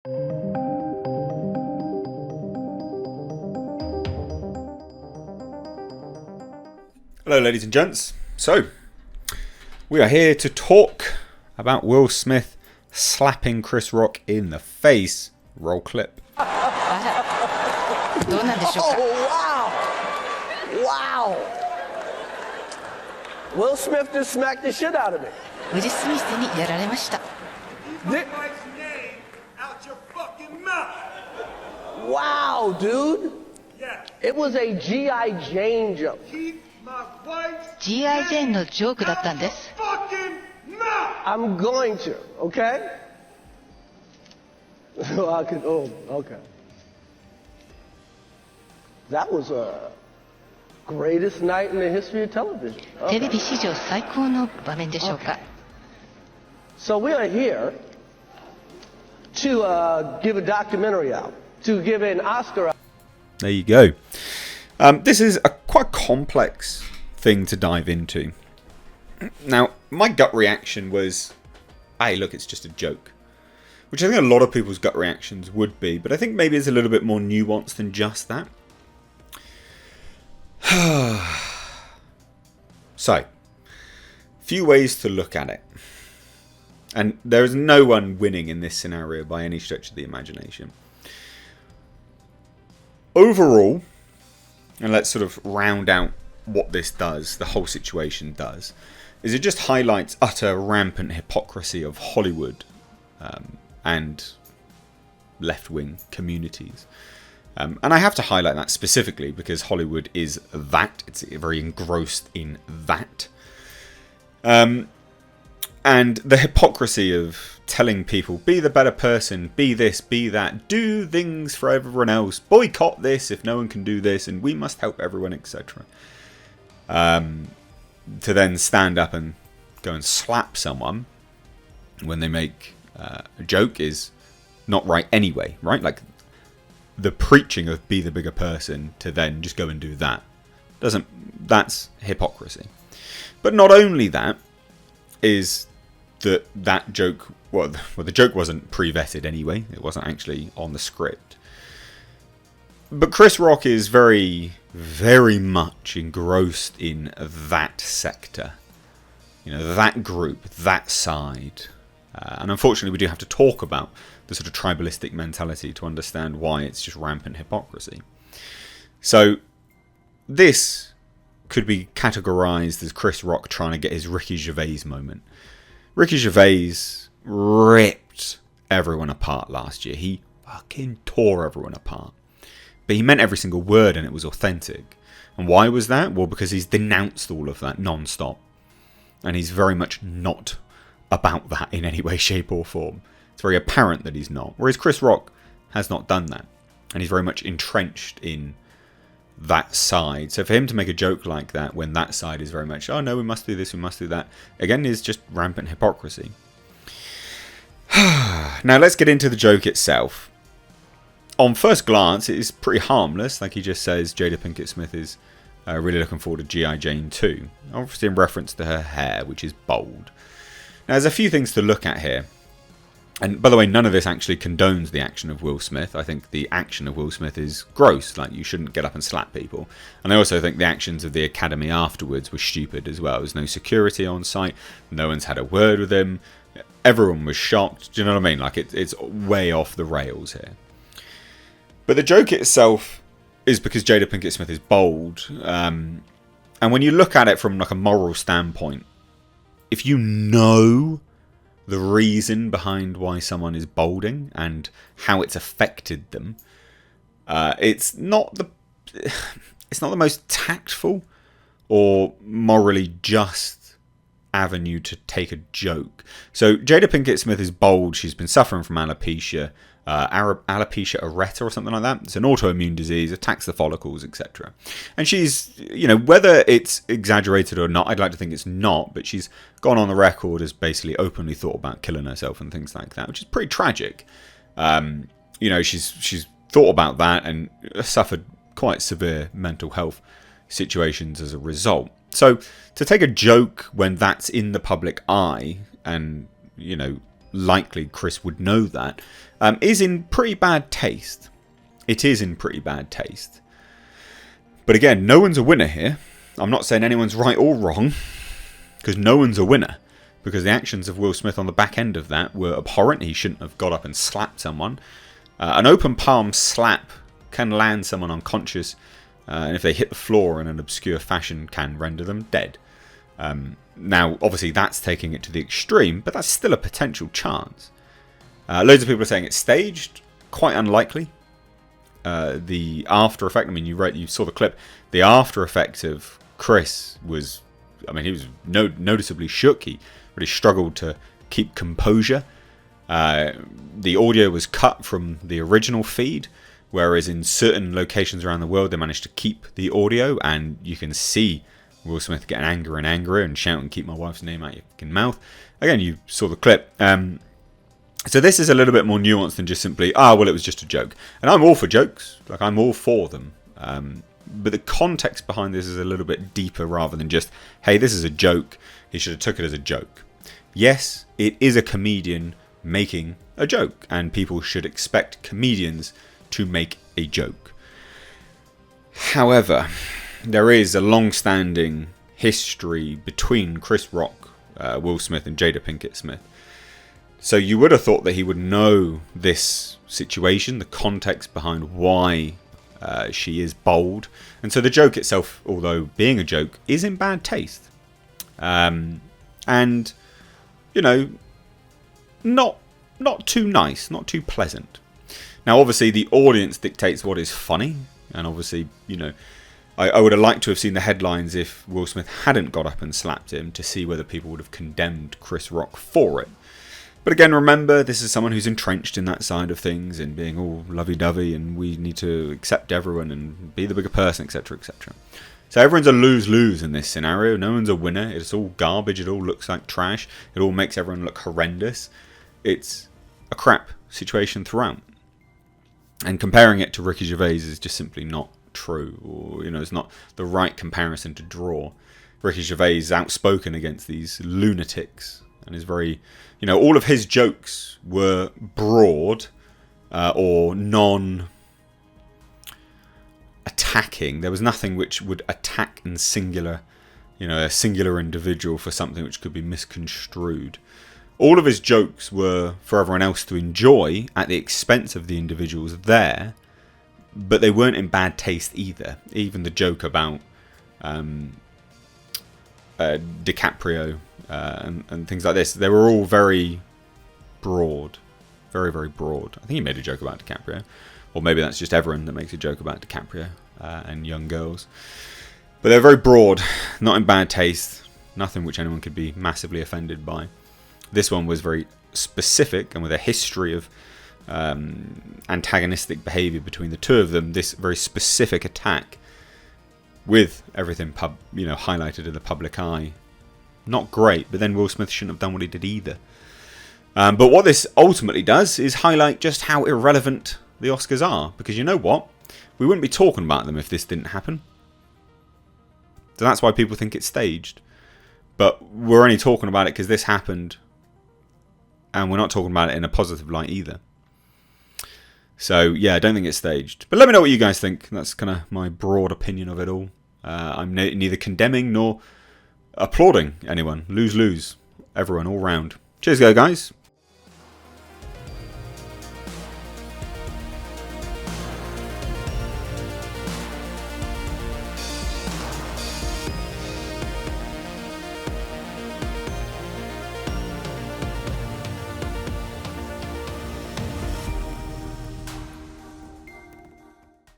Hello ladies and gents. So, we are here to talk about Will Smith slapping Chris Rock in the face. Roll clip. Oh, wow! Wow! Will Smith just smacked the shit out of me. ウィル・スミスにやられました。 Wow, dude! It was a G.I. Jane joke. G.I. ジェーンのジョークだったんです。 I'm going to, okay? Oh, okay. That was a greatest night in the history of television. テレビ史上最高の場面でしょうか。 So we are here to give a documentary out, to give an Oscar out. There you go. This is a quite complex thing to dive into. Now, my gut reaction was, hey, look, it's just a joke. Which I think a lot of people's gut reactions would be, but I think maybe it's a little bit more nuanced than just that. So, few ways to look at it. And there is no one winning in this scenario by any stretch of the imagination. Overall, and let's sort of round out what this does, the whole situation does, is it just highlights utter rampant hypocrisy of Hollywood and left-wing communities. And I have to highlight that specifically because Hollywood is that. It's very engrossed in that. And the hypocrisy of telling people, be the better person, be this, be that, do things for everyone else, boycott this if no one can do this, and we must help everyone, etc. To then stand up and go and slap someone when they make a joke is not right anyway, right? Like, the preaching of be the bigger person to then just go and do that that's hypocrisy. But not only that is that joke, well, the joke wasn't pre-vetted anyway. It wasn't actually on the script. But Chris Rock is very, very much engrossed in that sector. You know, that group, that side. And unfortunately, we do have to talk about the sort of tribalistic mentality to understand why it's just rampant hypocrisy. So, this could be categorized as Chris Rock trying to get his Ricky Gervais moment. Ricky Gervais ripped everyone apart last year. He fucking tore everyone apart. But he meant every single word and it was authentic. And why was that? Well, because he's denounced all of that non-stop. And he's very much not about that in any way, shape or form. It's very apparent that he's not. Whereas Chris Rock has not done that. And he's very much entrenched in that side. So for him to make a joke like that when that side is very much, oh no, we must do this, we must do that, again, is just rampant hypocrisy. Now let's get into the joke itself. On first glance, it is pretty harmless. Like he just says, Jada Pinkett Smith is really looking forward to G.I. Jane 2. Obviously in reference to her hair, which is bold. Now there's a few things to look at here. And by the way, none of this actually condones the action of Will Smith. I think the action of Will Smith is gross. Like, you shouldn't get up and slap people. And I also think the actions of the Academy afterwards were stupid as well. There's no security on site. No one's had a word with him. Everyone was shocked. Do you know what I mean? Like, it's way off the rails here. But the joke itself is because Jada Pinkett Smith is bold. And when you look at it from like a moral standpoint, if you know the reason behind why someone is bolding and how it's affected them, it's not the most tactful or morally just avenue to take a joke. So Jada Pinkett Smith is bold. She's been suffering from alopecia, alopecia areata or something like that. It's an autoimmune disease, attacks the follicles, etc. And she's, you know, whether it's exaggerated or not, I'd like to think it's not, but she's gone on the record as basically openly thought about killing herself and things like that, which is pretty tragic. You know, she's thought about that and suffered quite severe mental health situations as a result. So to take a joke when that's in the public eye and, you know, likely Chris would know that, is in pretty bad taste. It is in pretty bad taste. But again, no one's a winner here. I'm not saying anyone's right or wrong, because no one's a winner. Because the actions of Will Smith on the back end of that were abhorrent. He shouldn't have got up and slapped someone. An open palm slap can land someone unconscious, and if they hit the floor in an obscure fashion, can render them dead. Now, obviously, that's taking it to the extreme, but that's still a potential chance. Loads of people are saying it's staged. Quite unlikely. The after effect, I mean, you saw the clip. The after effect of Chris was, I mean, he was noticeably shook. He really struggled to keep composure. The audio was cut from the original feed, whereas in certain locations around the world, they managed to keep the audio, and you can see Will Smith getting angrier and angrier and shouting, "Keep my wife's name out your fucking mouth." Again, you saw the clip. So this is a little bit more nuanced than just simply, well, it was just a joke. And I'm all for jokes. Like, I'm all for them. But the context behind this is a little bit deeper rather than just, hey, this is a joke. He should have took it as a joke. Yes, it is a comedian making a joke, and people should expect comedians to make a joke. However, there is a long-standing history between Chris Rock, Will Smith, and Jada Pinkett Smith. So you would have thought that he would know this situation, the context behind why she is bold. And so the joke itself, although being a joke, is in bad taste. And, you know, not too nice, not too pleasant. Now, obviously, the audience dictates what is funny. And obviously, you know, I would have liked to have seen the headlines if Will Smith hadn't got up and slapped him, to see whether people would have condemned Chris Rock for it. But again, remember, this is someone who's entrenched in that side of things and being all lovey-dovey, and we need to accept everyone and be the bigger person, etc., etc. So everyone's a lose-lose in this scenario. No one's a winner. It's all garbage. It all looks like trash. It all makes everyone look horrendous. It's a crap situation throughout. And comparing it to Ricky Gervais is just simply not true, or, you know, it's not the right comparison to draw. Ricky Gervais is outspoken against these lunatics and is very, you know, all of his jokes were broad or non-attacking. There was nothing which would attack in singular, you know, a singular individual for something which could be misconstrued. All of his jokes were for everyone else to enjoy at the expense of the individuals there, but they weren't in bad taste either. Even the joke about DiCaprio and things like this, they were all very broad. Very, very broad. I think he made a joke about DiCaprio. Or maybe that's just everyone that makes a joke about DiCaprio and young girls. But they're very broad, not in bad taste, nothing which anyone could be massively offended by. This one was very specific, and with a history of antagonistic behaviour between the two of them, this very specific attack, with everything highlighted in the public eye, not great. But then Will Smith shouldn't have done what he did either. But what this ultimately does is highlight just how irrelevant the Oscars are, because you know what? We wouldn't be talking about them if this didn't happen. So that's why people think it's staged. But we're only talking about it because this happened, and we're not talking about it in a positive light either. So yeah, I don't think it's staged. But let me know what you guys think. That's kind of my broad opinion of it all. I'm neither condemning nor applauding anyone. Lose-lose. Everyone, all round. Cheers, guys.